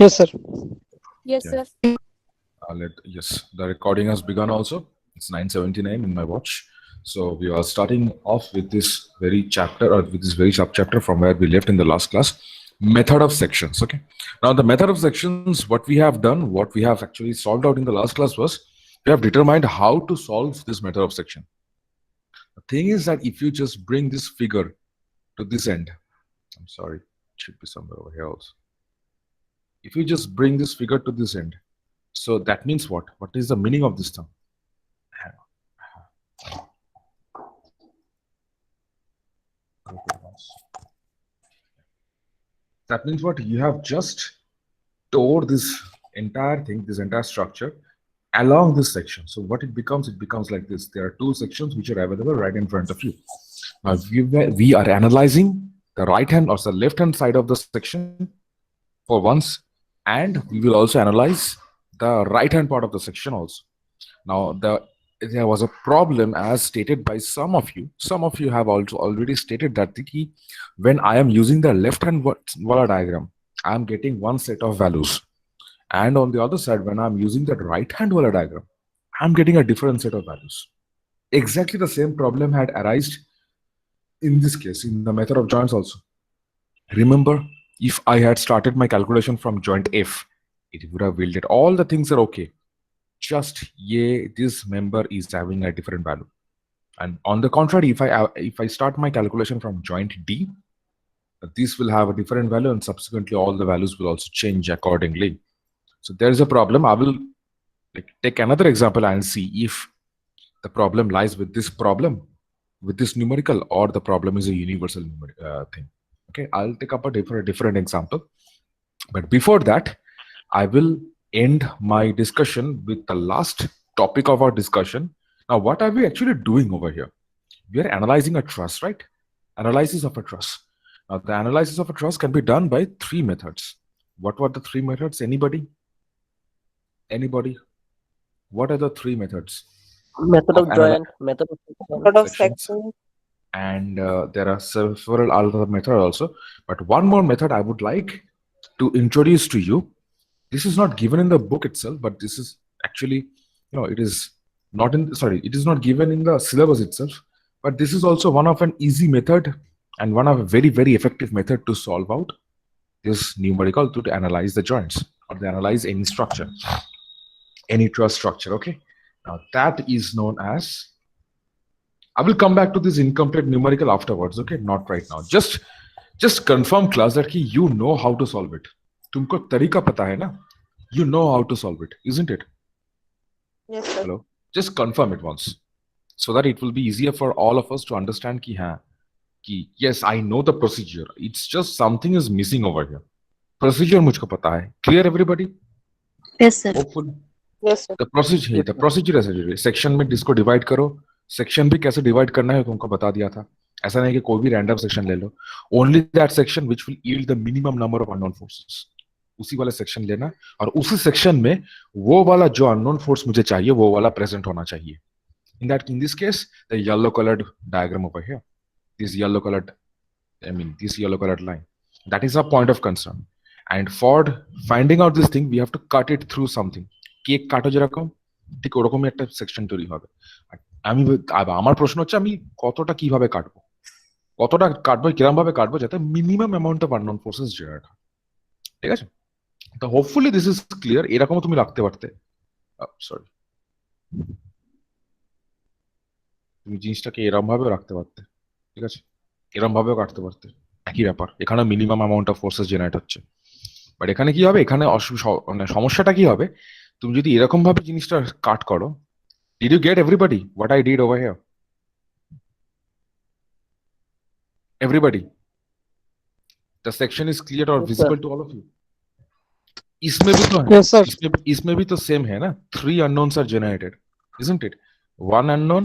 Yes, sir. Yes, Yeah. sir. Yes, the recording has begun also. It's 9:79 in my watch. So we are starting off with this very chapter or with this very sub chapter from where we left in the last class. Method of sections. Okay. Now the method of sections, what we have done, what we have actually solved out in the last class was we have determined how to solve this method of section. The thing is that if you just bring this figure to this end, I'm sorry, it should be somewhere over here also. If you just bring this figure to this end, so that means what? What is the meaning of this term? That means what? You have just tore this entire thing, this entire structure along this section. So what it becomes like this. There are two sections which are available right in front of you. Now we are analyzing the right hand or the left hand side of the section for once, and we will also analyze the right hand part of the section also. Now there was a problem as stated by some of you. Some of you have also already stated that the key, when I am using the left hand wala diagram, I am getting one set of values, and on the other side, when I'm using that right hand wala diagram, I'm getting a different set of values. Exactly the same problem had arisen in this case in the method of joints also. Remember, if I had started my calculation from joint F, it would have yielded all the things are okay. Just this member is having a different value. And on the contrary, if I start my calculation from joint D, this will have a different value, and subsequently all the values will also change accordingly. So there is a problem. I will take another example and see if the problem lies with this problem, with this numerical, or the problem is a universal thing. Okay, I'll take up a different example. But before that, I will end my discussion with the last topic of our discussion. Now, what are we actually doing over here? We are analyzing a truss, right? Analysis of a truss. Now, the analysis of a truss can be done by three methods. What were the three methods? Anybody? Anybody? What are the three methods? Method of joint, method of Method of sections. section. And there are several other methods also. But one more method I would like to introduce to you. This is not given in the book itself, but this is actually, it is not in, sorry, it is not given in the syllabus itself, but this is also one of an easy method and one of a very, very effective method to solve out this numerical to analyze the joints or to analyze any structure, any truss structure. Okay. Now that is known as, I will come back to this incomplete numerical afterwards. Okay. Not right now. Just confirm class that you know how to solve it. तुमको तरीका पता है ना? You know how to solve it, isn't it? Yes, sir. Hello. Just confirm it once, so that it will be easier for all of us to understand yes, I know the procedure. It's just something is missing over here. Procedure मुझको पता है. Clear everybody? Yes, sir. Hopefully. Yes, sir. The procedure ऐसे section में जिसको divide करो, section भी कैसे divide करना है तुमको बता दिया था. ऐसा नहीं कि कोई भी रैंडम सेक्शन ले लो. Only that section which will yield the minimum number of unknown forces. उसी वाला सेक्शन लेना और उसी सेक्शन में वो वाला जो अननोन फोर्स मुझे चाहिए वो वाला प्रेजेंट होना चाहिए. In this case, the yellow colored diagram over here, this yellow colored line, that is our point of concern. And for finding out this thing, we have to cut it through something. Cake কাটো যেরকম ঠিক ওরকমই একটা section তৈরি হবে. আমি আমার প্রশ্ন হচ্ছে আমি কতটা কিভাবে কাটবো, কিরকম ভাবে কাটবো যাতে minimum amount of unknown forces generate হয়. ঠিক আছে, তো হোপফুলি দিস ইজ ক্লিয়ার. এরকমও তুমি রাখতে পারতে, সরি, তুমি জিনিসটাকে এরকম ভাবেও রাখতে পারতে. ঠিক আছে, এরকম ভাবেও কাটতে পারতে, একই ব্যাপার. এখানে minimum amount of forces generate হচ্ছে. বাট এখানে কি হবে, এখানে মানে সমস্যাটা কি হবে, তুমি যদি এরকম ভাবে জিনিসটা কাট করো. Did you get everybody what I did over here? Everybody, the section is clear or visible to all of you? इसमें भी तो है. Yes, sir. इसमें भी तो सेम है ना. 3 unknowns are generated, isn't it? One unknown,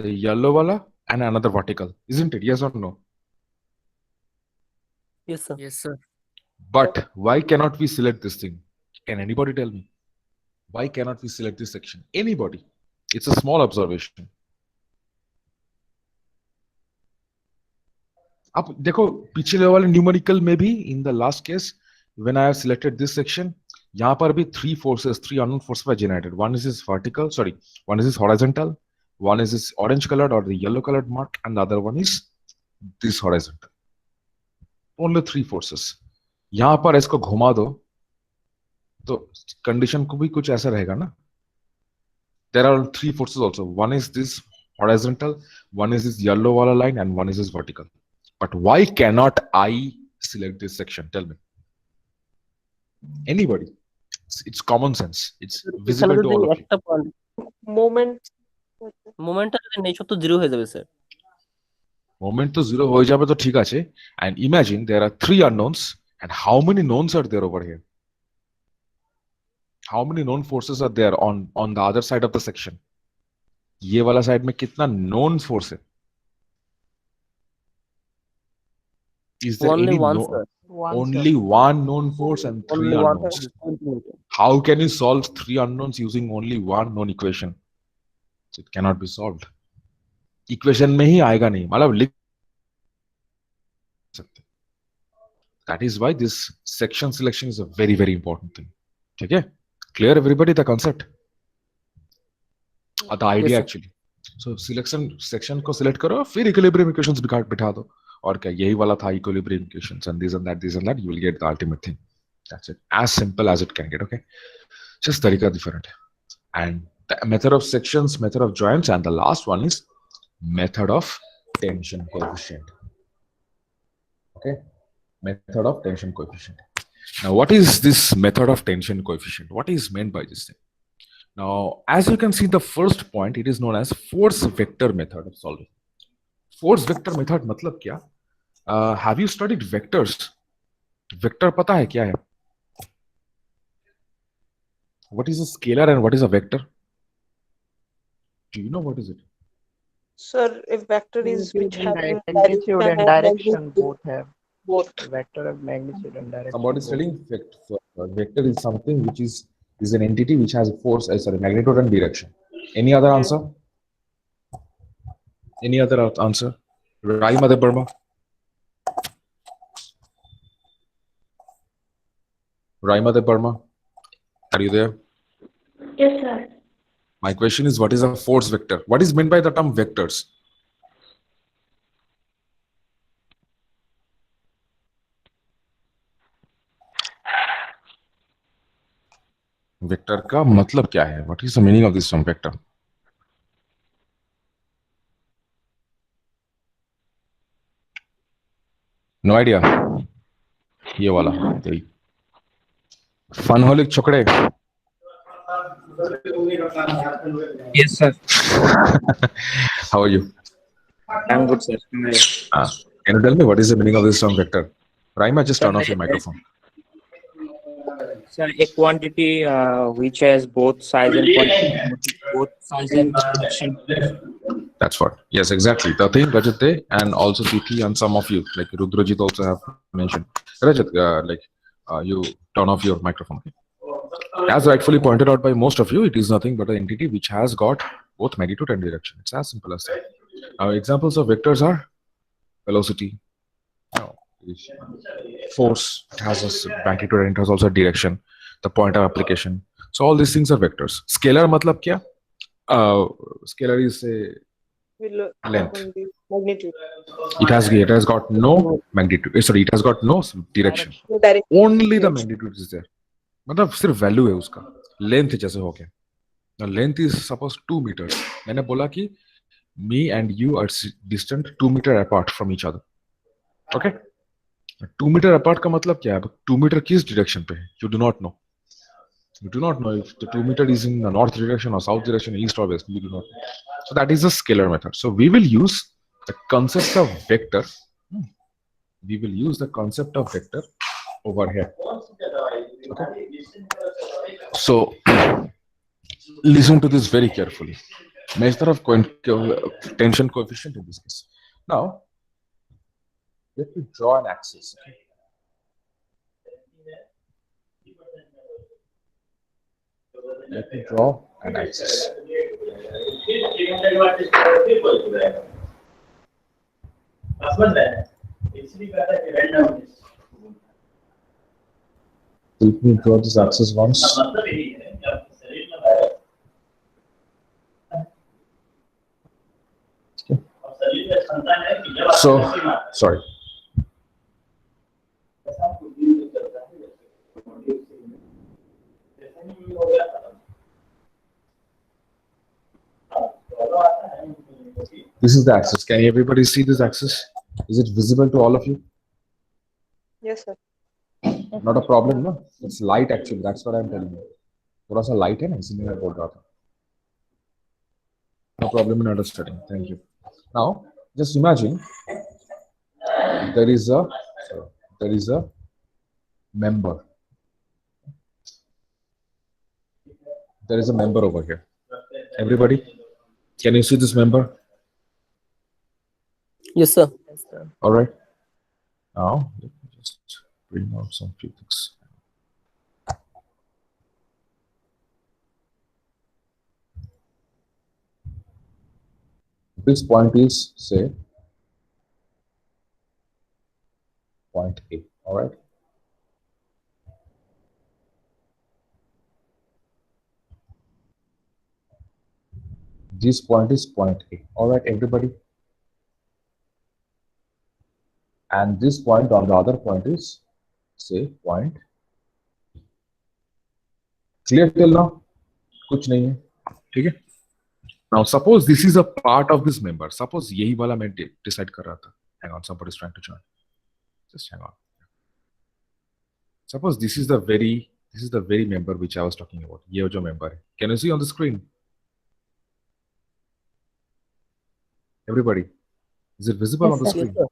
the yellow wala, and another vertical, isn't it? Yes or no? Yes, sir. Yes, sir. But why cannot we select this thing? Can anybody tell me? Why cannot we select this section? Anybody? It's a small observation. अब देखो पिछले वाले numerical में भी in the last case when I have selected this section, यहाँ पर भी three unknown forces were generated. One is this one is this horizontal, one is this orange colored or the yellow colored mark, and the other one is this horizontal. Only three forces. यहाँ पर इसको घुमा दो, तो condition को भी कुछ ऐसा रहेगा ना? There are three forces also. One is this horizontal, one is this yellow wala line, and one is this vertical. But why cannot I select this section? Tell me. Anybody? It's common sense. It's visible to all of you. একটা point Moment. মোমেন্টটা যদি নেই সব তো zero হয়ে যাবে sir Moment to zero হয়ে যাবে তো ঠিক আছে. And imagine there are three unknowns, and how many knowns are there over here? How many known forces are there on the other side of the section? ये वाला side में कितना known force है? Is there only any one no- sir only one known force and three only one unknowns? How can you solve three unknowns using only one known equation? It cannot be solved. Equation में ही आएगा नहीं, मतलब लिख सकते. That is why this section selection is a very, very important thing. ठीक है? Clear everybody the concept? The idea Yes, sir. actually. So section को select करो, फिर equilibrium equations बिठा दो. और क्या यही वाला था equilibrium equations and this and that, you will get the ultimate thing. That's it. As simple as it can get, okay? Just tarika different. And the method of sections, method of joints, and the last one is method of tension coefficient. Okay? Method of tension coefficient. Now, what is this method of tension coefficient? What is meant by this thing? Now, as you can see, the first point, it is known as force vector method of solving. Force vector method मतलब क्या? Have you studied vectors? Vector पता है क्या है? What is a scalar and what is a vector? Do you know what is it? Sir, if vector is which have magnitude and direction both have. both. Vector of magnitude and direction. Somebody both. studying vector. Vector is something which is an entity which has force, magnitude and direction. Any other answer? Any other answer? Raima De Burma. Raima De Burma. Are you there? Yes, sir. My question is, what is a force vector? What is meant by the term vectors? Vector का मतलब क्या है? What is the meaning of this term vector? No idea. ये वाला यही. Funholic chokde. Yes, sir. How are you? I'm good, sir. Can you tell me what is the meaning of this term vector? Raima, just turn off your microphone. Sir, a quantity which has both size and quantity, both size and direction. That's what. Yes, exactly. The thing Rajat and also Tithi and some of you, like Rudrajit also have mentioned. Rajat, you turn off your microphone. As rightfully pointed out by most of you, it is nothing but an entity which has got both magnitude and direction. It's as simple as that. Examples of vectors are velocity, force, it has a magnitude and it has also a direction, the point of application. So all these things are vectors. Scalar matlab kya? Scalar is a length. Magnitude. It has got no magnitude. It has got no direction. No direction. Only the magnitude is there. मतलब सिर्फ value है उसका. Length जैसे हो गया. Now length is suppose 2 meters. मैंने बोला कि me and you are distant 2 meter apart from each other. Okay? 2 meter apart का मतलब क्या है? 2 meter किस direction पे है? You do not know. You do not know if the 2 meter is in the north direction or south direction, east or west. You do not know. So that is a scalar method. So we will use the concept of vector. We will use the concept of vector over here. Okay. So listen to this very carefully. Measure of tension coefficient in this case. Now, let me draw an axis. Okay? Let me draw an axis. Let me draw this axis once. So, sorry. This is the axis. Can everybody see this axis? Is it visible to all of you? Yes, sir. Not a problem, no? It's light actually. That's what I'm telling you. थोड़ा सा light है ना इसीलिए मैं बोल रहा था. No problem in understanding. Thank you. Now, just imagine there is a member. There is a member over here. Everybody, can you see this member? Yes, sir. Yes, sir. All right. Now, let me just bring out some few things. This point is, say, point A. All right. This point is point A. All right, everybody. And this point on the other point is, say, point. Clear till now? कुछ नहीं है, ठीक है? Now, suppose this is a part of this member. Suppose यही वाला मैं decide कर रहा था. Hang on, somebody is trying to join. Just hang on. Suppose this is the very member which I was talking about. ये जो member है. Can you see on the screen? Everybody, is it visible Yes, on the sir. screen?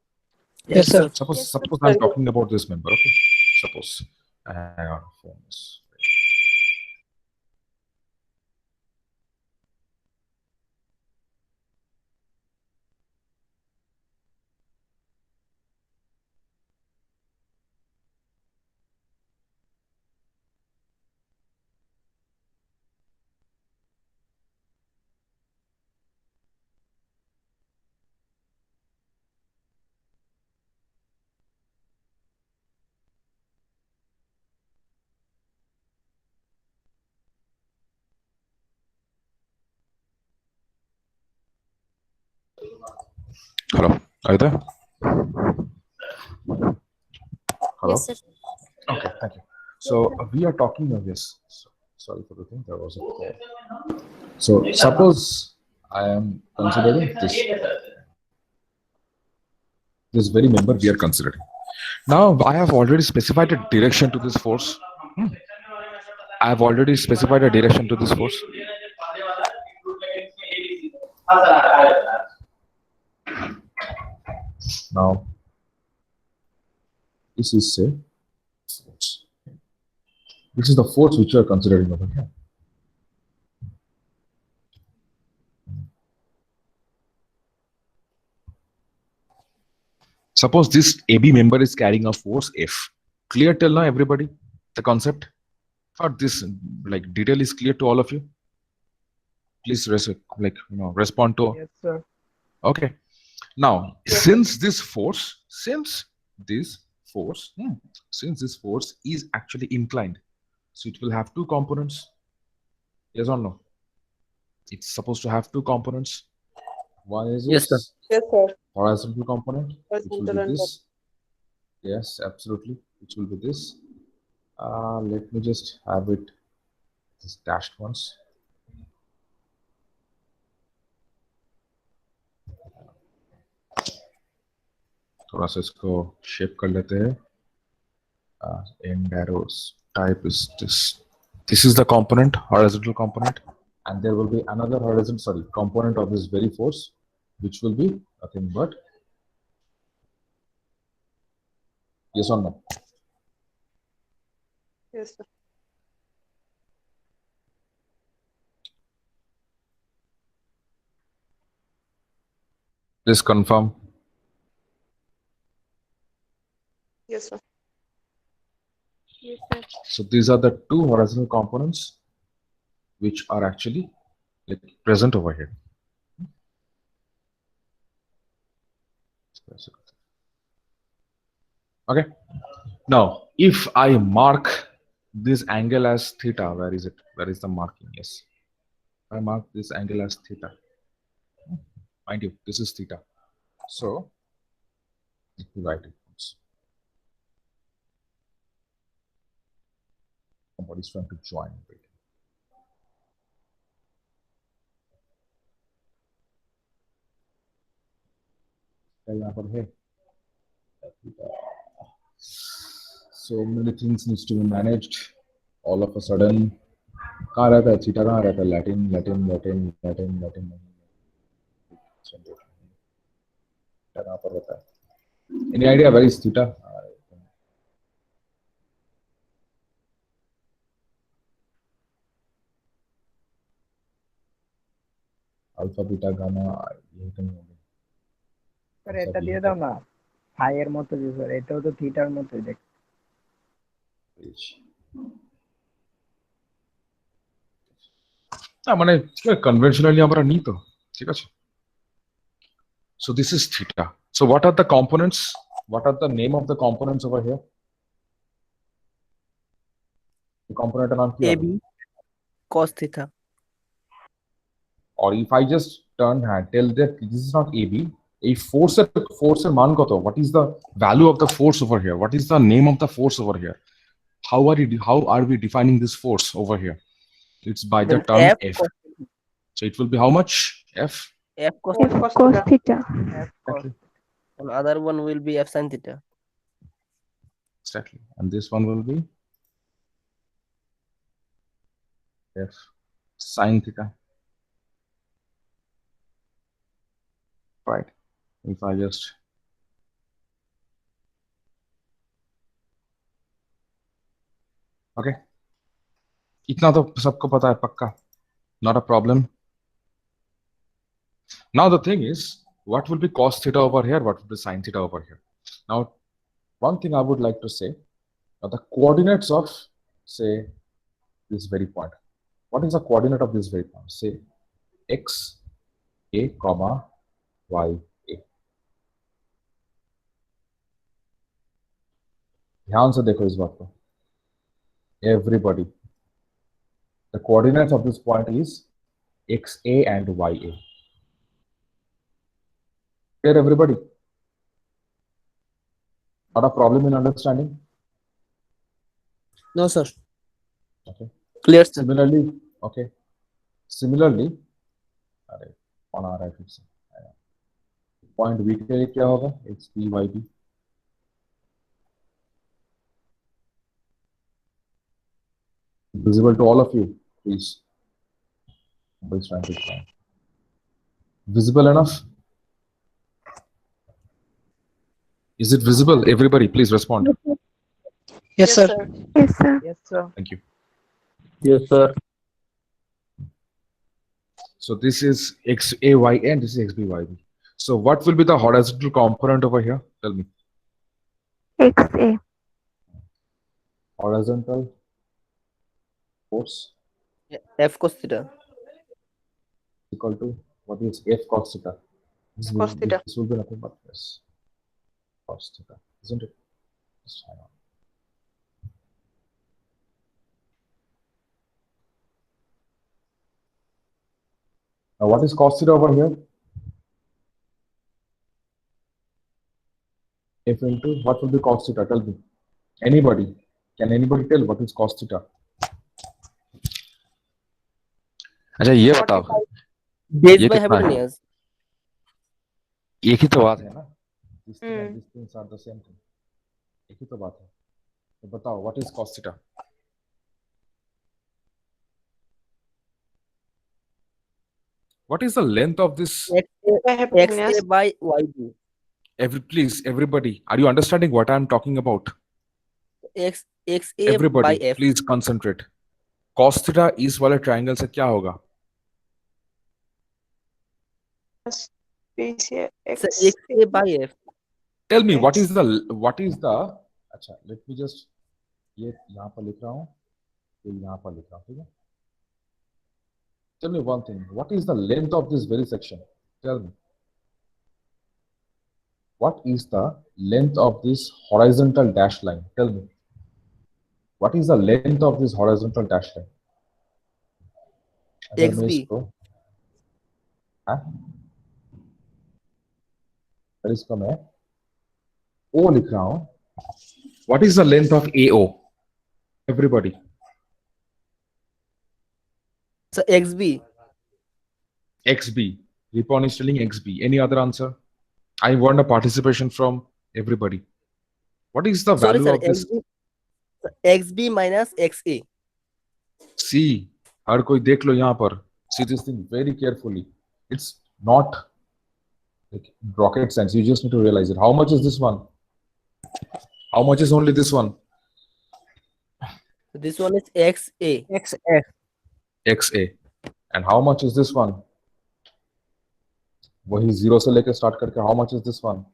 Yes, sir. Suppose I'm talking about this member. Okay. Suppose. Hang on. Phone is- Hello, are you there? Hello? Yes, sir. Okay, thank you. So we are talking of this. Sorry for the thing, there was a call. So suppose I am considering this very member we are considering. Now I have already specified a direction to this force. I have already specified a direction to this force. Now this is say force. This is the force which you are considering over here. Suppose this AB member is carrying a force F. Clear till now, everybody? The concept? Or this like detail is clear to all of you? Please respond to. Yes, sir. Okay. Now, since this force is actually inclined, so it will have two components. Yes or no? It's supposed to have two components. One is Yes, sir. Yes, sir. horizontal component, which will Horizontal be and this. Yes, absolutely, which will be this. Let me just have it this dashed once. थोड़ा सा इसको shape कर लेते हैं. End arrows type is this. This is the component, horizontal component, and there will be another component of this very force, which will be nothing but yes or no. Yes, sir. Please confirm. Yes, sir. Yes, sir. So these are the two horizontal components which are actually present over here. Okay. Now, if I mark this angle as theta. Where is it? Where is the marking? Yes. I mark this angle as theta. Mind you, this is theta. So let me write it. Somebody's trying to join. Wait. यहाँ पर है. So many things needs to be managed. All of a sudden, कहाँ रहता है? Theta कहाँ रहता है? Latin. कहाँ पर रहता है? Any idea where is theta? Alpha, beta, gamma. यही तो नहीं होगा. স্যার এটা দিয়ে দাও না ফাই এর মতো যে স্যার এটাও তো থিটার মতোই দেখ না মানে কনভেনশনালি আমরা নিই তো ঠিক আছে. So this is theta. So what are the components? What are the name of the components over here? The component नाम क्या है? AB cos theta. Or if I just turn hand, tell that this is not AB. A force এর মান কত? What is the value of the force over here? What is the name of the force over here? How are we defining this force over here? It's by the Then term F F. cos So it will be how much? F. F cos F theta. cos theta. Exactly. And other one will be F sin theta. Exactly. And this one will be F sin theta. Right. If I just okay. इतना तो सबको पता है पक्का. Not a problem. Now the thing is, what will be cos theta over here? What will be sin theta over here? Now, one thing I would like to say, the coordinates of, say, this very point. What is the coordinate of this very point? Say, x, a, comma, y, a. ध्यान से देखो इस बात को. Everybody. The coordinates of this point is xa and ya. Clear, everybody? Not a problem in understanding? No, sir. Okay. Clear, sir. Similarly, okay. Similarly, अरे कौन आ रहा है फिर से? Point B के लिए क्या होगा? X B Y B. Visible to all of you, please. Nobody's trying to find. Visible enough? Is it visible? Everybody, please respond. Yes, sir. Yes, sir. yes sir Thank you. Yes, sir. So this is X A Y A and this is X B Y B. So what will be the horizontal component over here? Tell me. XA. Horizontal force F cos theta. equal to what is F cos theta? This Cos theta. This will be nothing but yes. Cos theta, isn't it? Just hang on. Now what is cos theta over here? F into what will be cos theta? Tell me. Anybody? Can anybody tell what is cos theta? अच्छा ये बताओ. Base ये by कितना है? hypotenuse. एक ही तो बात है ना. These things are the same thing. एक ही तो बात है. तो बताओ what is cos theta? What is the length of this? XA by YB. Please, everybody, are you understanding what I am talking about? XA Everybody, by F. please concentrate. Cos theta इस वाले triangle से क्या होगा? X. XA by F. Tell me X. what is the अच्छा let me just ये यहाँ पर लिख रहा हूँ ये यहाँ पर लिख रहा हूँ ठीक है. Tell me one thing. What is the length of this very section? Tell me. What is the length of this horizontal dash line? Tell me. What is the length of this horizontal dashed line? अगर मैं XB. इसको हाँ अगर इसको मैं O लिख रहा हूँ, what is the length of AO? Everybody. So XB. XB. Ripon is telling XB. Any other answer? I want a participation from everybody. What is the Sorry, value sir. of this? XB minus XA. See, हर कोई देख लो यहाँ पर. See this thing very carefully. It's not like rocket science. You just need to realize it. How much is this one? How much is only this one? This one is XA. XA. XA. And how much is this one? वही zero से लेकर start करके how much is this one?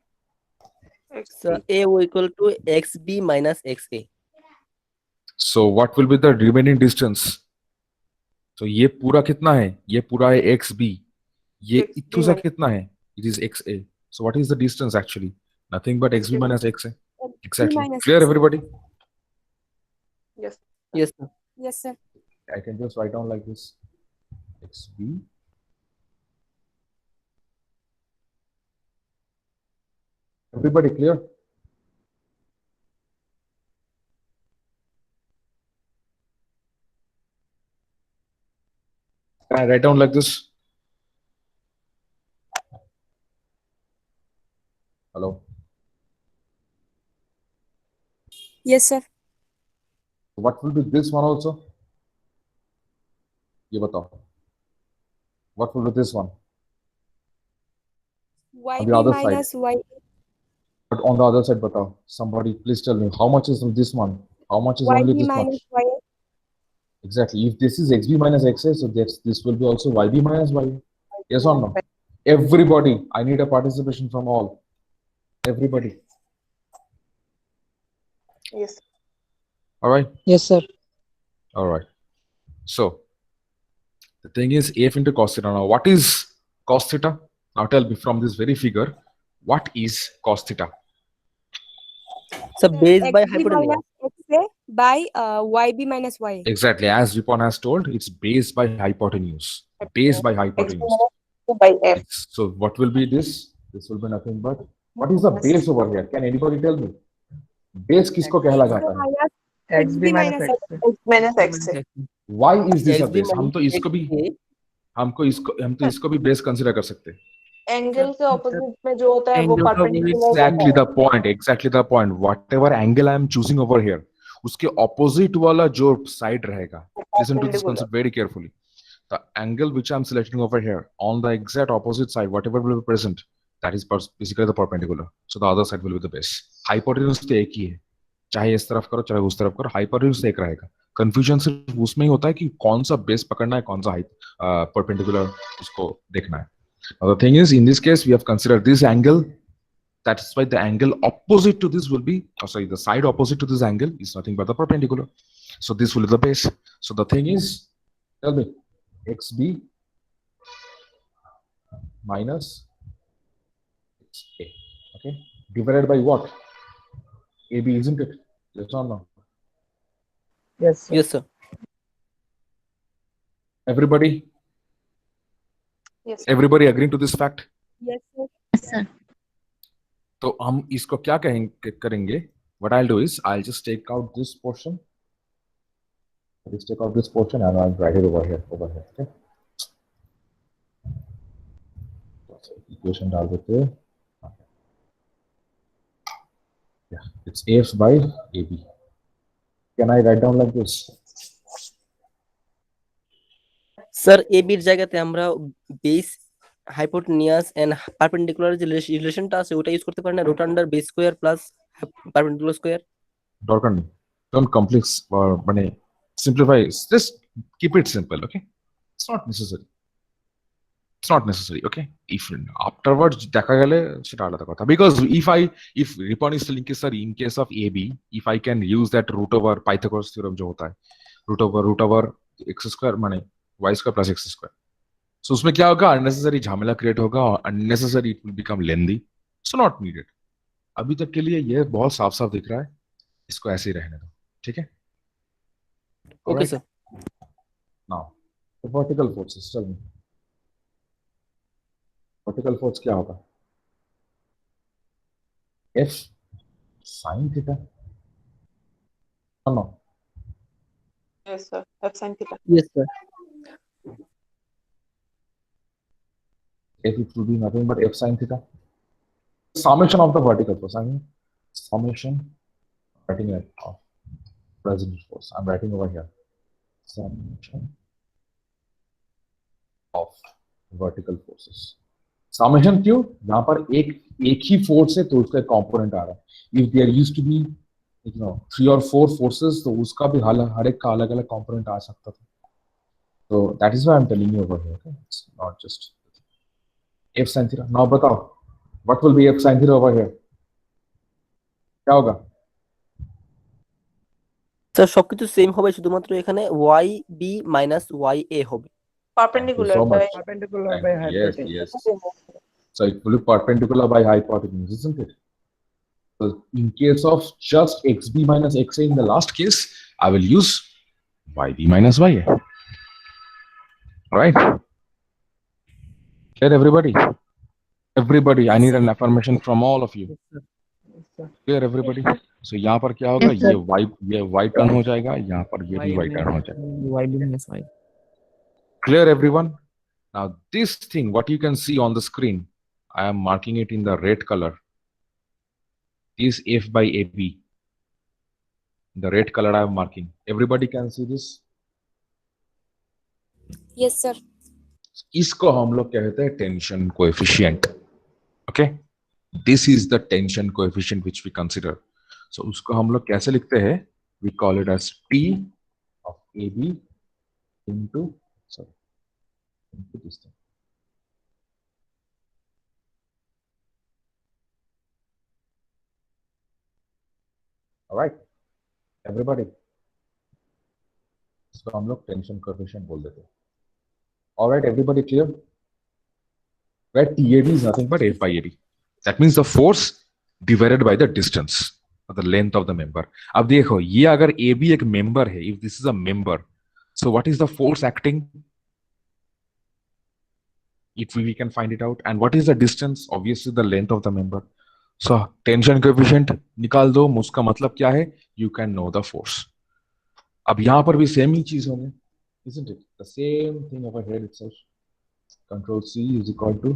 So AO equal to XB minus XA. So what will be the remaining distance? So ये पूरा कितना है? ये पूरा है XB. ये इतू सा कितना है? It is XA. So what is the distance actually? Nothing but XB minus XA. Exactly. Clear, everybody? Yes. Yes, sir. Yes, sir. I can just write down like this. XB. Everybody clear? Can I write down like this? Hello? Yes, sir. What will be this one also? ये बताओ. What will be this one? YB other minus Y. But on the other side, बताओ. Somebody please tell me how much is this one? How much is only YB this minus much? Y. Exactly. If this is XB minus XA, so this will be also YB minus Y. Yes or no? Everybody, I need a participation from all. Everybody. Yes. All right. Yes, sir. All right. So the thing is AF into cos theta. Now, what is cos theta? Now tell me from this very figure, what is cos theta? So base by XB hypotenuse. minus XA by YB minus Y. Exactly. As Ripon has told, it's base by hypotenuse. Base by hypotenuse. By F. So what will be this? This will be nothing but, what is the base over here? Can anybody tell me? Base किसको कहला जाता है? Minus XB minus minus XA. minus XA. Why is this a XB base? हम minus तो इसको भी XA. हम तो इसको भी बेस कंसीडर कर सकते हैं. एंगल के ऑपोजिट में जो होता है वो Angle का perpendicular Exactly the point. Exactly the point. Whatever angle I am choosing over here, उसके opposite वाला जो side रहेगा. Listen to this concept very carefully. The angle which I am selecting over here, on the exact opposite side, whatever will be present, that is basically the perpendicular. So the other side will be the base. Hypotenuse तो एक ही है. चाहे इस तरफ करो चाहे उस तरफ करो, hypotenuse एक रहेगा. Confusion सिर्फ उसमें ही होता है कि कौन सा base पकड़ना है, कौन सा perpendicular उसको देखना है. Now the thing is, in this case, we have considered this angle. That's why the angle opposite to this will be, the side opposite to this angle is nothing but the perpendicular. So this will be the base. So the thing is, tell me, XB minus XA, okay, divided by what? AB, isn't it? Yes or no? Yes, sir. Yes, sir. Everybody? Yes. Everybody agreeing to this fact? Yes, sir. Yes, sir. तो हम इसको क्या करेंगे? What I'll do is I'll just take out this portion. Just take out this portion and I'll write it over here. Okay. Equation डाल देते हैं. Yeah, it's AF by AB. Can I write down like this? Sir A বির জায়গাতে আমরা base hypotenuse and perpendicular যে রিলেশনটা আছে ওটা ইউজ করতে পারি না, root under base square plus perpendicular square. দরকার নেই. Don't complex or মানে simplify. Just keep it simple, okay? It's not necessary. It's not necessary, okay? If afterwards দেখা গেলে সেটা আলাদা কথা. Because if Ripon is telling sir, in case of AB, if I can use that root over Pythagoras theorem जो होता है, root over x square माने y square plus x square. So उसमें क्या होगा? Unnecessary झमेला create होगा और unnecessary it will become lengthy. So not needed. अभी तक के लिए ये बहुत साफ साफ दिख रहा है. इसको ऐसे ही रहने दो. ठीक है? Okay, Alright? sir. Now, the vertical forces, tell me. Vertical force क्या होगा? F sin theta. Oh, no. Yes, sir. F sin theta. Yes, sir. F it will be nothing but F sin theta. Summation of the vertical force. I mean, summation. Writing it of present force. I'm writing over here. Summation of vertical forces. Summation क्यों? यहाँ पर एक ही force है तो उसका component आ रहा है. If there used to be, 3 or 4 forces, तो उसका भी हर एक का अलग अलग कंपोनेंट आ सकता था. So that is why I'm telling you over here. Okay? It's not just F sin theta. Now बताओ, what will be F sin theta over here? क्या होगा? স্যার সবকিছু সেম হবে, শুধুমাত্র এখানে YB মাইনাস YA হবে। Perpendicular so by much. Perpendicular And by yes, hypotenuse. yes. So it will be perpendicular by hypotenuse, isn't it? So in case of just XB minus XA in the last case, I will use YB minus YA. Right? Clear, everybody? Everybody, I need an affirmation from all of you. Yes, sir. Clear, everybody? So यहाँ पर क्या होगा? Yes, sir. ये y turn हो जाएगा, यहाँ पर ये भी y टर्न हो जाएगा. YB minus Y. Clear, everyone? Now this thing, what you can see on the screen, I am marking it in the red color, is F by AB. The red color I am marking. Everybody can see this? Yes, sir. इसको हम लोग कहते हैं tension coefficient. Okay? This is the tension coefficient which we consider. So उसको हम लोग कैसे लिखते हैं? We call it as T of AB into this thing. All right, everybody. इसको हम लोग टेंशन कोएफिशिएंट बोल देते हैं. All right, everybody clear? Where TAB is nothing but F by AB. That means the force divided by the distance or the length of the member. अब देखो, ये अगर AB एक member है, if this is a member, so what is the force acting? If we can find it out. And what is the distance? Obviously the length of the member. So tension coefficient निकाल दो, उसका मतलब क्या है? You can know the force. अब यहाँ पर भी सेम ही चीज होंगे, isn't it? The same thing over here itself. Control C is equal to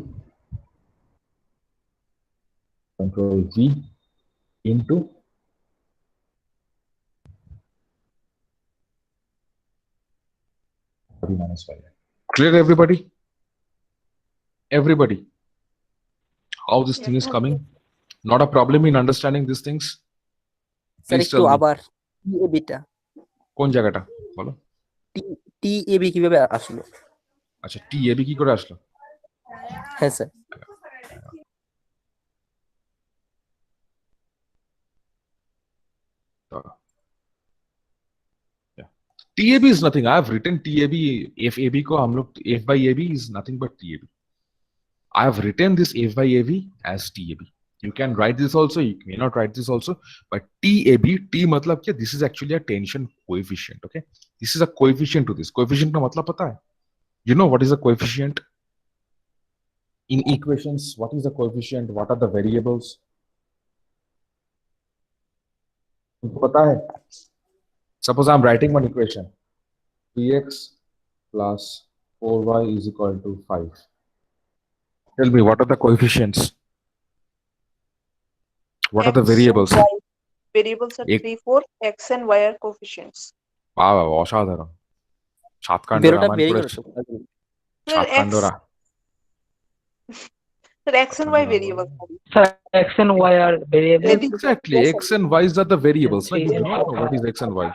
Control V into V minus 5. Clear, everybody? Everybody? How this thing is coming? Not a problem in understanding these things? Sir Please একটু tell me. আবার টিএবিটা কোন জায়গাটা বলো? TAB কিভাবে আসলো? আচ্ছা, TAB কি করে আসলো? হ্যাঁ sir. TAB is nothing. I have written TAB. FAB को हम लोग F by AB is nothing but TAB. I have written this F by AB as TAB. You can write this also. You may not write this also. But TAB, T मतलब क्या? This is actually a tension coefficient. Okay. This is a coefficient to this. Coefficient का मतलब पता है? You know what is a coefficient? In equations, what is the coefficient? What are the variables? तुमको पता है? Suppose I'm writing one equation. 3x plus 4y is equal to 5. Tell me, what are the coefficients? What are the X variables? and Y. Variables are Ek- 3, 4. X and Y are coefficients. Wow, অসাধারণ. সাতকাণ্ড বেরোটা রামায়ণ বেরিয়ে করে গেল তো। Sir, সাতকাণ্ড X, sir, X and Y variables. Sir, X and Y are variables. Exactly, Yes, x and y are the variables. Like, you Three do and not know four. what is x and y.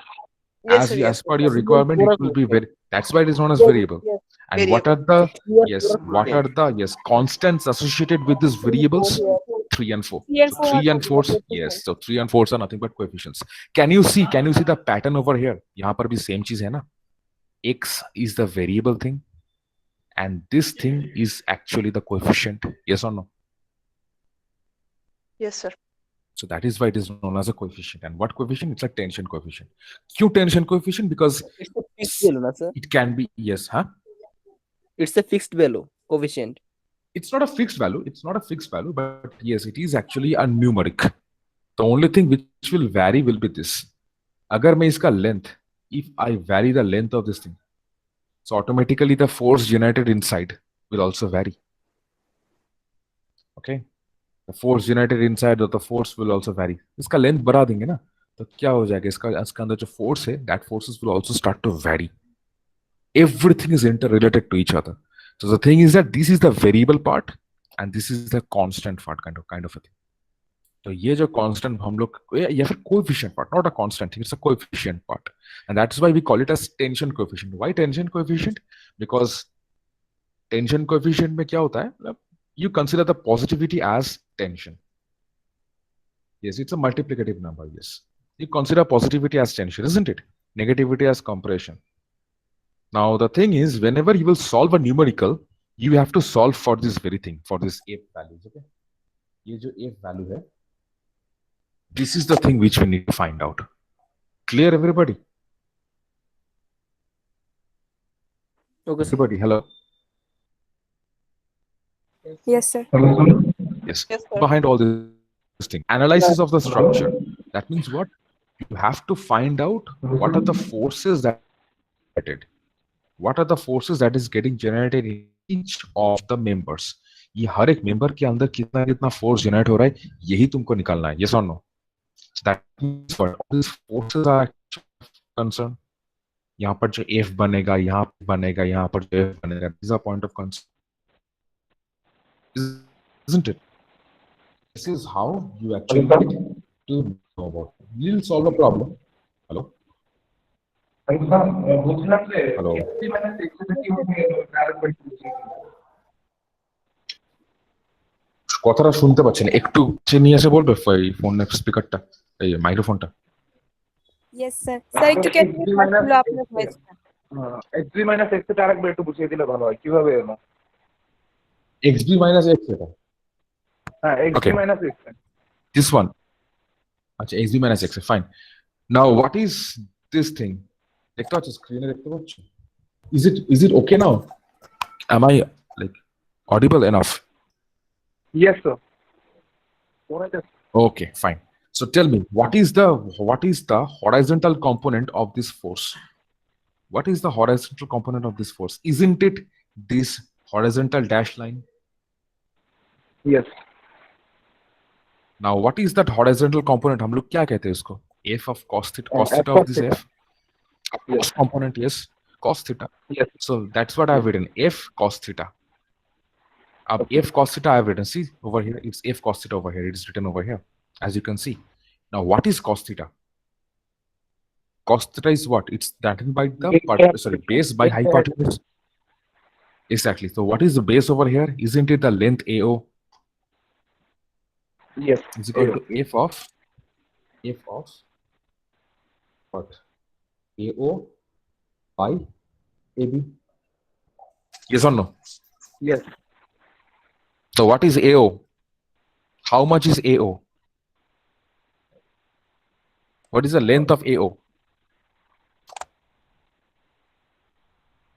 Yes, As sir, you, yes, as per your sir. requirement, it will be very. That's why it is known as variable. Yes, And what are variable. the what are the constants associated with these variables? 3 and 4. 3 and So 4 3 are and 4. Yes. So 3 and 4 are nothing but coefficients. Can you see the pattern over here? यहाँ पर भी same चीज है ना? X is the variable thing, and this thing is actually the coefficient. Yes or no? Yes, sir. So that is why it is known as a coefficient. And what coefficient? It's a tension coefficient. Q tension coefficient because It's a fixed value, na sir? it can be, yes, huh? It's a fixed value coefficient. It's not a fixed value. It's not a fixed value, but yes, it is actually a numeric. The only thing which will vary will be this. Agar मैं इसका length, if I vary the length of this thing, so automatically the force generated inside will also vary. Okay, the force generated inside or the force will also vary. इसका length बढ़ा देंगे ना, तो क्या हो जाएगा? इसका अंदर जो force है, that forces will also start to vary. Everything is interrelated to each other. So the thing is that this is the variable part and this is the constant part, kind of a thing. So ये जो constant हम लोग या फिर coefficient part, not a constant thing, it's a coefficient part, and that's why we call it as tension coefficient. Why tension coefficient? Because tension coefficient में क्या होता है? You consider the positivity as tension. Yes, it's a multiplicative number. Yes, you consider positivity as tension, isn't it? Negativity as compression. Now the thing is, whenever you will solve a numerical, you have to solve for this very thing, for this F values. Okay, ये जो F value है, this is the thing which we need to find out. Clear, everybody? Okay, sir. Everybody, hello. Yes, sir. Yes. Yes, sir. Behind all this thing, analysis of the structure. That means what? You have to find out what are the forces that what are the forces that is getting generated in each of the members. ये हर एक member के अंदर कितना कितना force generate हो रहा है, यही तुमको निकालना है. Yes or no? So that means what? All these forces are concerned. यहाँ पर जो F बनेगा, यहाँ पर बनेगा, यहाँ पर जो F बनेगा. These are point of concern, isn't it? This is how you actually get to know about it. We'll solve a problem. Hello. Hello. কথাটা শুনতে পাচ্ছেন, একটু নিয়ে এসে বলবে ফোনের স্পিকারটা, এই মাইক্রোফোনটা. Yes, sir. স্যার একটু কেটে দিলে আপনার ভয়েসটা। x3 minus x টা আরেকবার একটু বুঝিয়ে দিলে ভালো হয়, কিভাবে এলো? xb minus x এটা. হ্যাঁ, x3 Okay. minus x. This one. আচ্ছা, xb minus x, fine. Now what is this thing? দেখতে পাচ্ছ স্ক্রিনে, দেখতে পাচ্ছ? Is it okay now? Am I like audible enough? Yes, sir. Okay, fine. So tell me, what is the horizontal component of this force? What is the horizontal component of this force? Isn't it this horizontal dash line? Yes. Now what is that horizontal component? हम लोग क्या कहते हैं उसको? F of cos theta, cos theta of this F. Cos component, yes, cos theta. Yes. So that's what I've written, F cos theta. F cos theta I've written. See over here, it's F cos theta over here. It is written over here, as you can see. Now what is cos theta? Cos theta is what? It's that by the base by hypotenuse. Exactly. So what is the base over here? Isn't it the length AO? Yes. Is equal to F of what? AO by AB. Yes or no? Yes. So what is AO? How much is AO? What is the length of AO?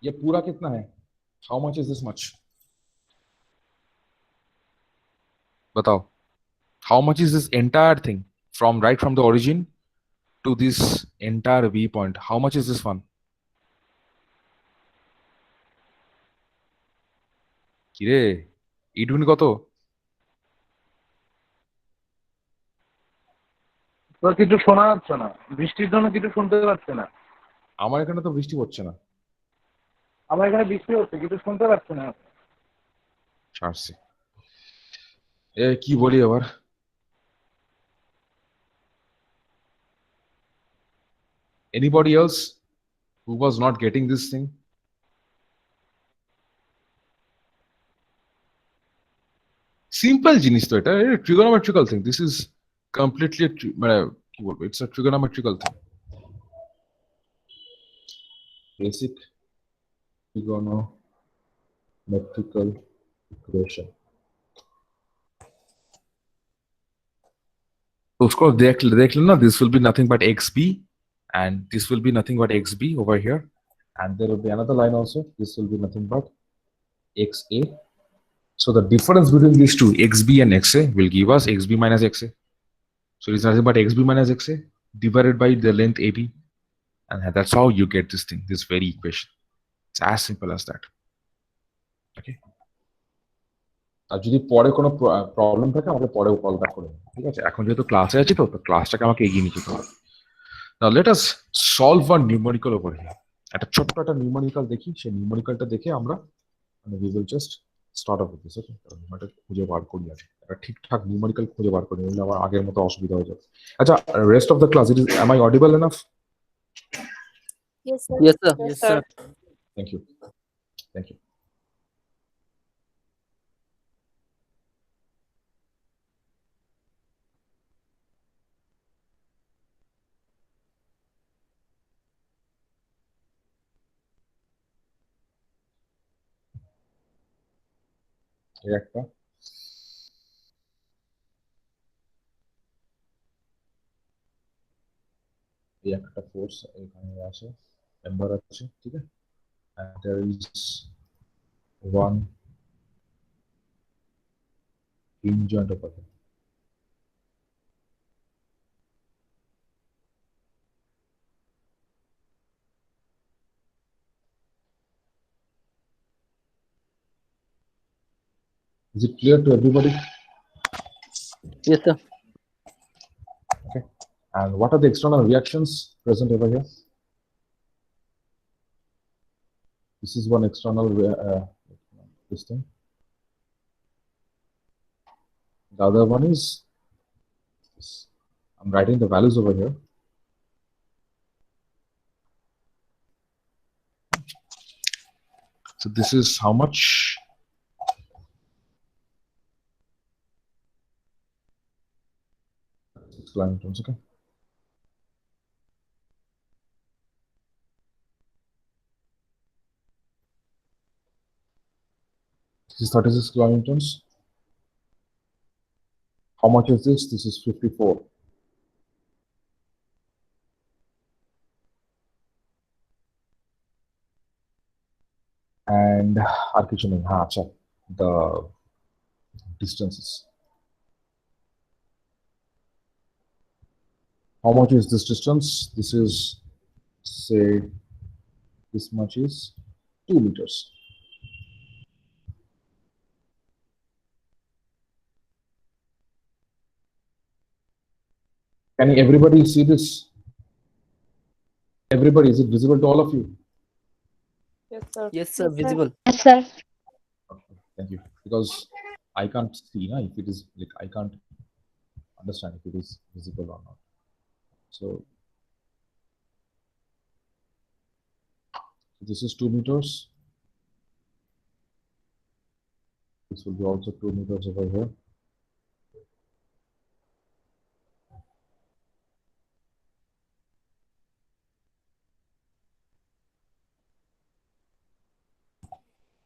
ये पूरा कितना है? How much is this much? बताओ. How much is this entire thing from the origin to this entire V point? How much is this one? কিরে, ইডুন কত? তো কিছু শোনা যাচ্ছে না, বৃষ্টির জন্য কিছু শুনতে পাচ্ছে না। আমার এখানে তো বৃষ্টি হচ্ছে না। আমার এখানে বৃষ্টি হচ্ছে, কিছু শুনতে পাচ্ছে না। ছাড়ছি। কি বলি আবার? Anybody else who was not getting this thing? Simple জিনিস তো এটা, trigonometrical thing. This is completely মানে কি বলবো, it's a trigonometrical thing. Basic trigonometrical equation. So of course, this will be nothing but xb, and this will be nothing but xb over here, and there will be another line also. This will be nothing but xa. So the difference between these two, xb and xa, will give us xb minus xa. So it's nothing but xb minus xa divided by the length ab, and that's how you get this thing, this very equation. It's as simple as that. Okay. আর যদি পরে কোনো problem থাকে আমাকে পরেও call back করুন, ঠিক আছে? এখন যেহেতু ক্লাসে আছি তো ক্লাসটাকে আমাকে এগিয়ে নিয়ে যেতে হবে। Now let us solve one numerical over here. একটা ছোট্ট একটা নিউমেরিক্যাল দেখি, সেই নিউমেরিক্যালটা দেখে আমরা we will just start off with this. Okay, এটা খুঁজে বার করি আগে, একটা ঠিকঠাক নিউমেরিক্যাল খুঁজে বার করি, নইলে আমার আগের মতো অসুবিধা হয়ে যাবে। আচ্ছা, rest of the class it is, am I audible enough? Yes, sir. Yes, sir. Yes, Yes, sir. sir. Thank you. Thank you. এই একটা, এই একটা ফোর্স এখানে আছে, মেম্বার আছে, ঠিক আছে? And there is one hinge joint over here. Is it clear to everybody? Yes, sir. Okay. And what are the external reactions present over here? This is one external this thing. The other one is this. I'm writing the values over here. So this is how much? Kilonewtons, okay. This is 36 kilonewtons. How much is this? This is 54. And the distances. How much is this distance? This is, say, this much is 2 meters. Can everybody see this? Everybody, is it visible to all of you? Yes, sir. Yes, sir. Visible. Yes, sir. Okay, thank you. Because I can't see, if it is like I can't understand if it is visible or not. So this is 2 meters. This will be also 2 meters over here.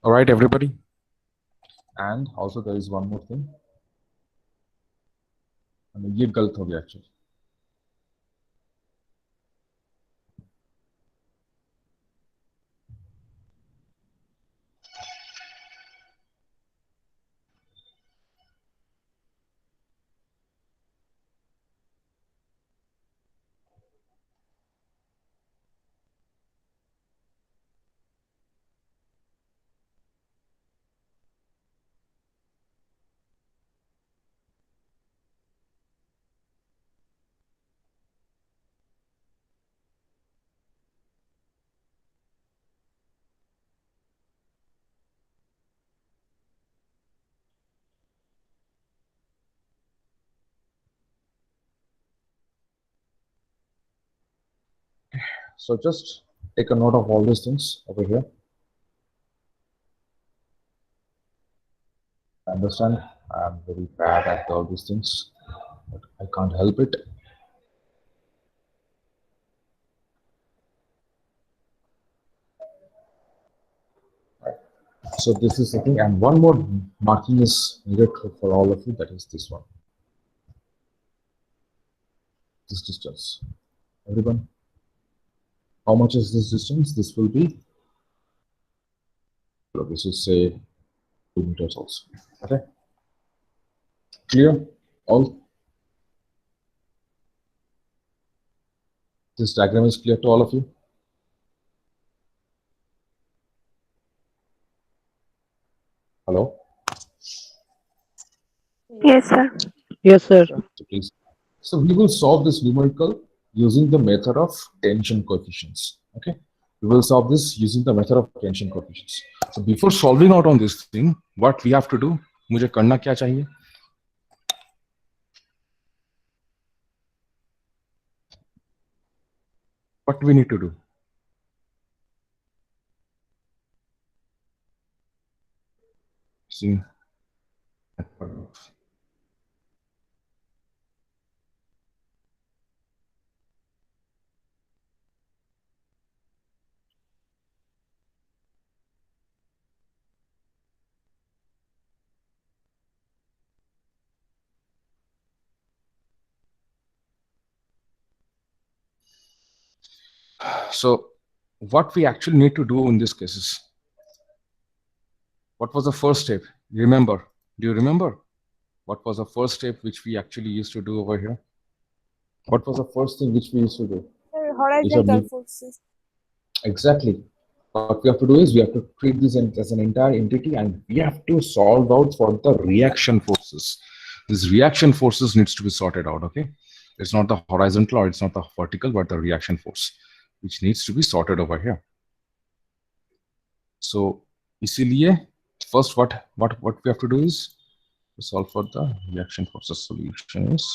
All right, everybody. And also there is one more thing. I mean, ये गलत हो गया actually. So just take a note of all these things over here. I understand I'm very bad at all these things, but I can't help it. Right. So this is the thing, and one more marking is needed for all of you, that is this one. this distance? Everyone? How much is this distance? This will be, so this is say 2 meters also. Okay. Clear? All? This diagram is clear to all of you? Hello? Yes, sir. Yes, sir. So please. So we will solve this numerical using the method of tension coefficients. Okay. We will solve this using the method of tension coefficients. So before solving out on this thing, what we have to do, मुझे करना क्या चाहिए? What do we need to do? See. So what we actually need to do in this case is, what was the first step? Remember? Do you remember? What was the first step which we actually used to do over here? What was the first thing which we used to do? Horizontal forces. Exactly. What we have to do is we have to treat this as an entire entity, and we have to solve out for the reaction forces. These reaction forces needs to be sorted out. Okay, it's not the horizontal or it's not the vertical, but the reaction force which needs to be sorted over here. So, इसीलिए first what we have to do is to solve for the reaction forces. Solution is,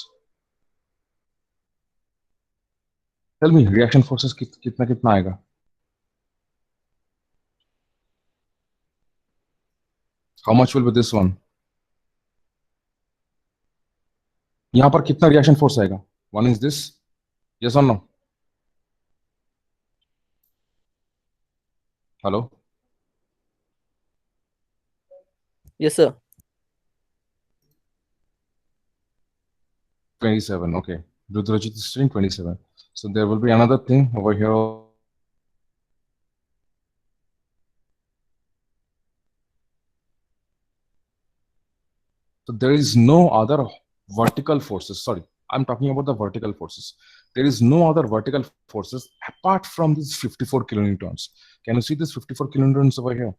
tell me, reaction forces कितना आएगा? How much will be this one? यहाँ पर कितना reaction force आएगा? One is this. Yes or no? Hello? Yes, sir. 27. Okay. Rudrajit is saying 27. So there will be another thing over here. So there is no other vertical forces. Sorry, I'm talking about the vertical forces. There is no other vertical forces apart from these 54 kilonewtons. Can you see this 54 kilonewtons over here?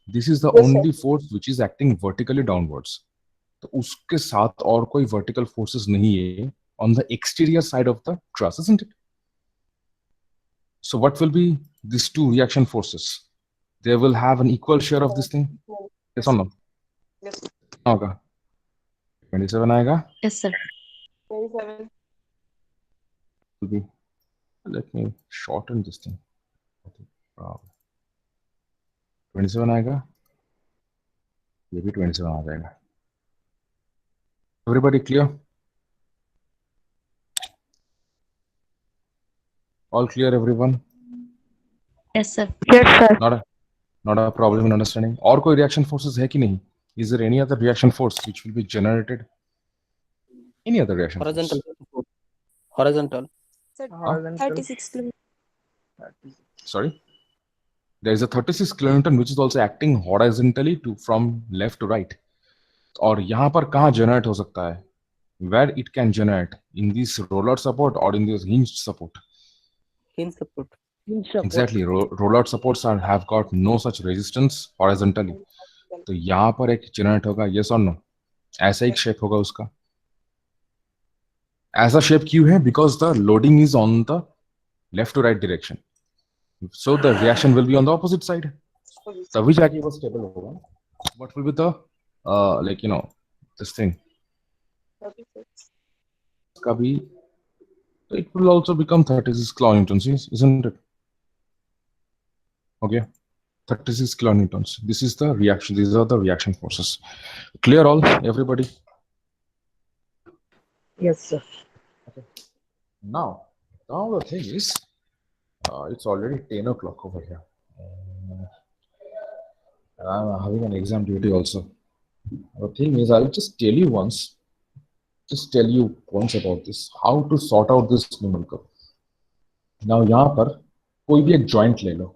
This is the Yes, only force which is acting vertically downwards. तो उसके साथ और कोई vertical forces नहीं है on the exterior side of the truss, isn't it? So what will be these two reaction forces? They will have an equal share of this thing. Yes or no? Yes. Okay. 27 आएगा. Yes, sir. 27. Will be. Let me shorten this thing. 27 आएगा. ये भी 27 आ जाएगा. Everybody clear? All clear, everyone? Yes, sir. Yes, sir. Not a problem in understanding. और कोई reaction forces है कि नहीं? Is there any other reaction force which will be generated? Any other reaction Horizontal. force? Horizontal. Sir, Horizontal. 36 kilometers. Sorry? There is a 36 kilonewton which is also acting horizontally from left to right. और यहाँ पर कहाँ generate हो सकता है? Where it can generate? In this roller support or in this hinged support? Hinge support. Exactly. Rollout supports have got no such resistance horizontally. तो यहाँ पर एक generate होगा, yes or no? ऐसा एक shape होगा उसका. ऐसा shape क्यों है? Because the loading is on the left to right direction. So the reaction will be on the opposite side. तभी जाके वो stable होगा. What will be the like this thing? 36. कभी it will also become 36 kilonewtons, isn't it? Okay, 36 kilonewtons. This is the reaction. These are the reaction forces. Clear all, everybody? Yes, sir. Okay. Now the thing is, it's already 10 o'clock over here. I'm having an exam duty also. The thing is, I'll just tell you once. just tell you points about this, how to sort out this numerical. Now यहाँ पर कोई भी एक joint ले लो.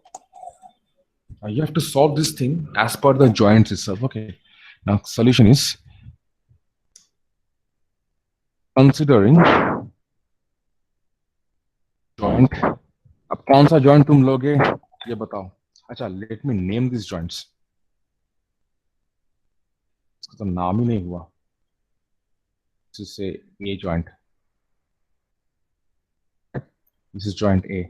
Now you have to solve this thing as per the joints itself. Okay. Now solution is considering joint. अब कौन सा joint तुम लोगे ये बताओ. अच्छा, let me name these joints. इसका तो नाम ही नहीं हुआ. This is say A joint. This is joint A.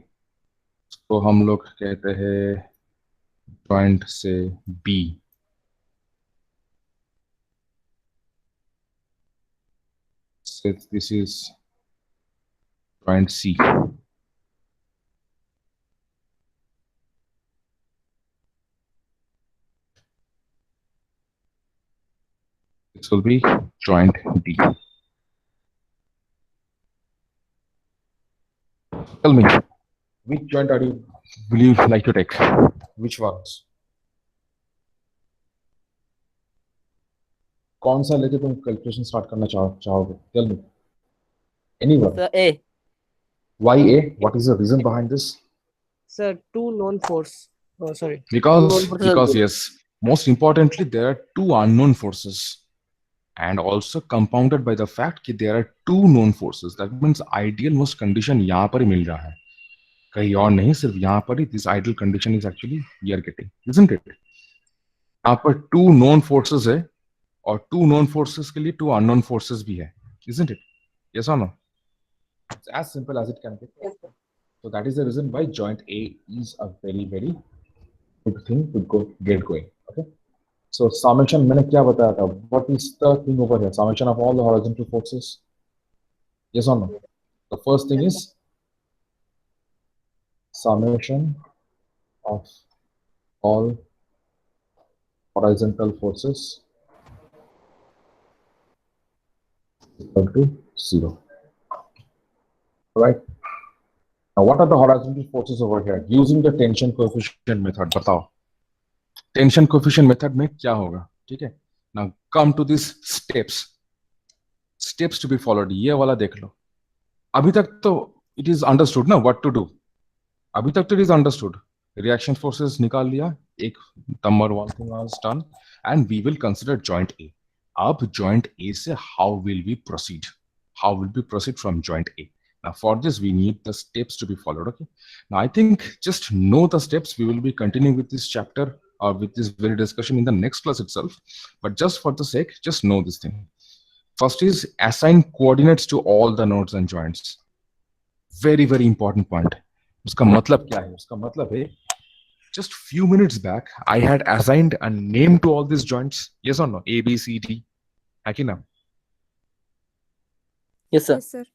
तो हम लोग कहते हैं joint से B. So this is joint C. This will be joint D. Tell me, which joint will you like to take? Which ones? कौन सा लेके तुम कैलकुलेशन स्टार्ट करना चाहोगे? Tell me. Anyone? Sir, A. Why A? What is the reason behind this? Sir, two known force. Oh, sorry. Because yes, most importantly, there are two unknown forces, and also compounded by the fact that there are two known forces. That means ideal most condition यहाँ पर ही मिल रहा है, कहीं और नहीं, सिर्फ यहाँ पर ही. This ideal condition is actually we are getting, isn't it? यहाँ पर two known forces है और two known forces के लिए two unknown forces भी है, isn't it? Yes or no? It's as simple as it can be. Yes, sir. So that is the reason why joint A is a very, very good thing to get going. Okay. So summation मैंने क्या बताया था? What is the thing over here? Summation of all the horizontal forces. Yes or no? The first thing is summation of all horizontal forces equal to 0. Right? Now, what are the horizontal forces over here? Using the tension coefficient method, बताओ. Tension coefficient method में क्या होगा? ठीक है? Now come to these steps. Steps to be followed. ये वाला देख लो. अभी तक तो it is understood ना what to do. अभी तक तो it is understood. Reaction forces निकाल लिया. एक number one thing was done, and we will consider joint A. अब joint A से how will we proceed? How will we proceed from joint A? Now for this we need the steps to be followed. Okay. Now I think just know the steps. We will be continuing with this chapter or with this very discussion in the next class itself. But just for the sake, just know this thing. First is assign coordinates to all the nodes and joints. Very, very important point. उसका मतलब क्या है? उसका मतलब है just few minutes back I had assigned a name to all these joints. Yes or no? A, B, C, D. है कि ना? Yes, sir. Yes, sir.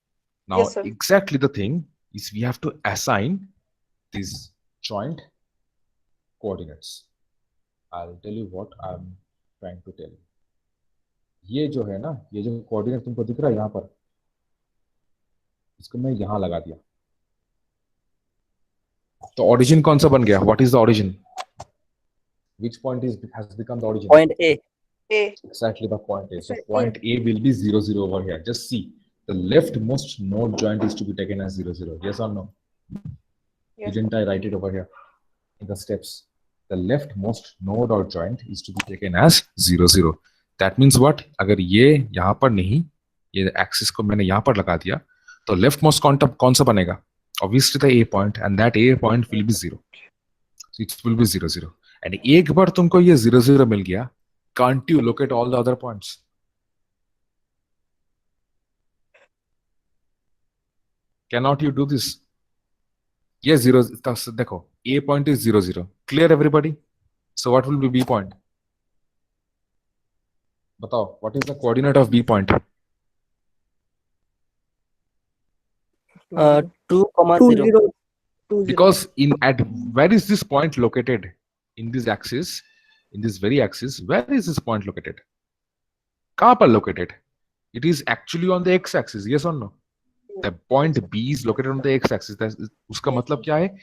Now, Yes, sir. exactly the thing is we have to assign these joint coordinates. I'll tell you what I'm trying to tell you. ये जो है ना, ये जो coordinate तुमको दिख रहा है यहाँ पर, इसको मैं यहाँ लगा दिया. तो origin कौन सा बन गया? What is the origin? Which point has become the origin? Point A. A. Exactly the point A. So Sir, point A will be 0, 0 over here. Just see. The leftmost node joint is to be taken as 0, 0. Yes or no? Yes. Didn't I write it over here in the steps? The leftmost node or joint is to be taken as 0, 0. That means what? अगर ये यहाँ पर नहीं, ये axis को मैंने यहाँ पर लगा दिया, तो leftmost कौन सा बनेगा? Obviously the A point, and that A point will be 0. So it will be 0, 0. And एक बार तुमको ये 0, 0 मिल गया, can't you locate all the other points? Cannot you do this? Yes, 0. देखो, A point is 0, 0. Clear, everybody? So what will be B point? बताओ, what is the coordinate of B point? 2, 0. Because where is this point located? In this axis, in this very axis, where is this point located? कहाँ पर located? It is actually on the x-axis. Yes or no? The point B is located on the x-axis. उसका मतलब क्या है?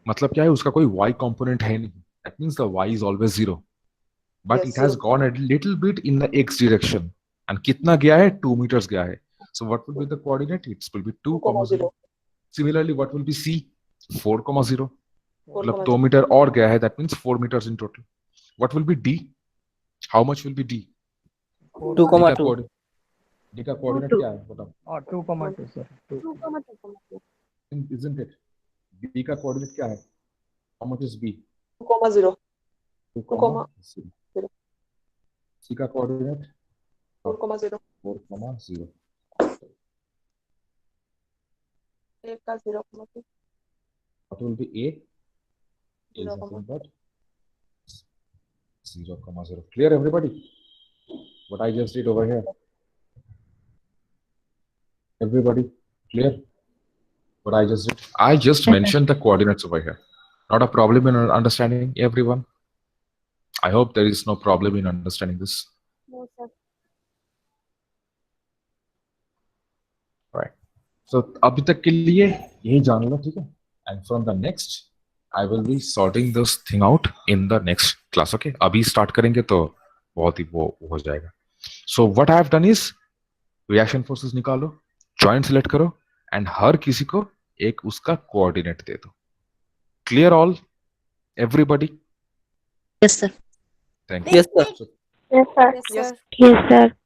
मतलब क्या है? उसका कोई y component है नहीं. That means the y is always 0. But Yes, it has sir. gone a little bit in the x direction. and कितना गया है 2 meters गया है. So what will be the coordinate? It will be 2,0. Similarly, what will be C? 4,0. मतलब 2 meter और गया है, that means 4 meters in total. What will be D? How much will be D? 2, D का 2. D का coordinate क्या है बताओ? और 2,2 सर 2. Isn't it? B का coordinate क्या है? How much is B? 2,0. 2,0. C का coordinate 4,0. 4,0. A का 0,2. What will be A? A is 0, nothing but 0,0. Clear, everybody? What I just did over here. Everybody, clear? What I just did. I just mentioned the coordinates over here. Not a problem in understanding, everyone. I hope there is no problem in understanding this. No, sir. Right. So अभी तक के लिए यही जान लो, ठीक है? And from the next, I will be sorting this thing out in the next class. Okay? अभी start करेंगे तो बहुत ही वो हो जाएगा. So what I have done is reaction forces निकालो, joint select करो, and हर किसी को एक उसका coordinate दे दो. Clear all? Everybody? Yes, sir. Thank you. Yes, sir. So, Yes, sir. Yes. Yes, sir.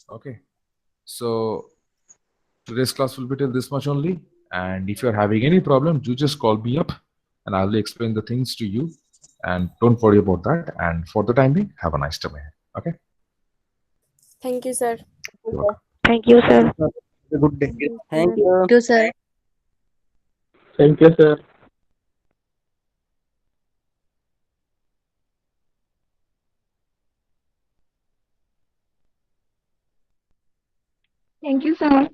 okay. So today's class will be till this much only. And if you're having any problem, do just call me up and I'll explain the things to you. And don't worry about that. And for the time being, have a nice time ahead. Okay? Thank you, sir. You're welcome. Thank you, sir. Good day. Thank you. Thank you, sir. Thank you, sir. Thank you, sir.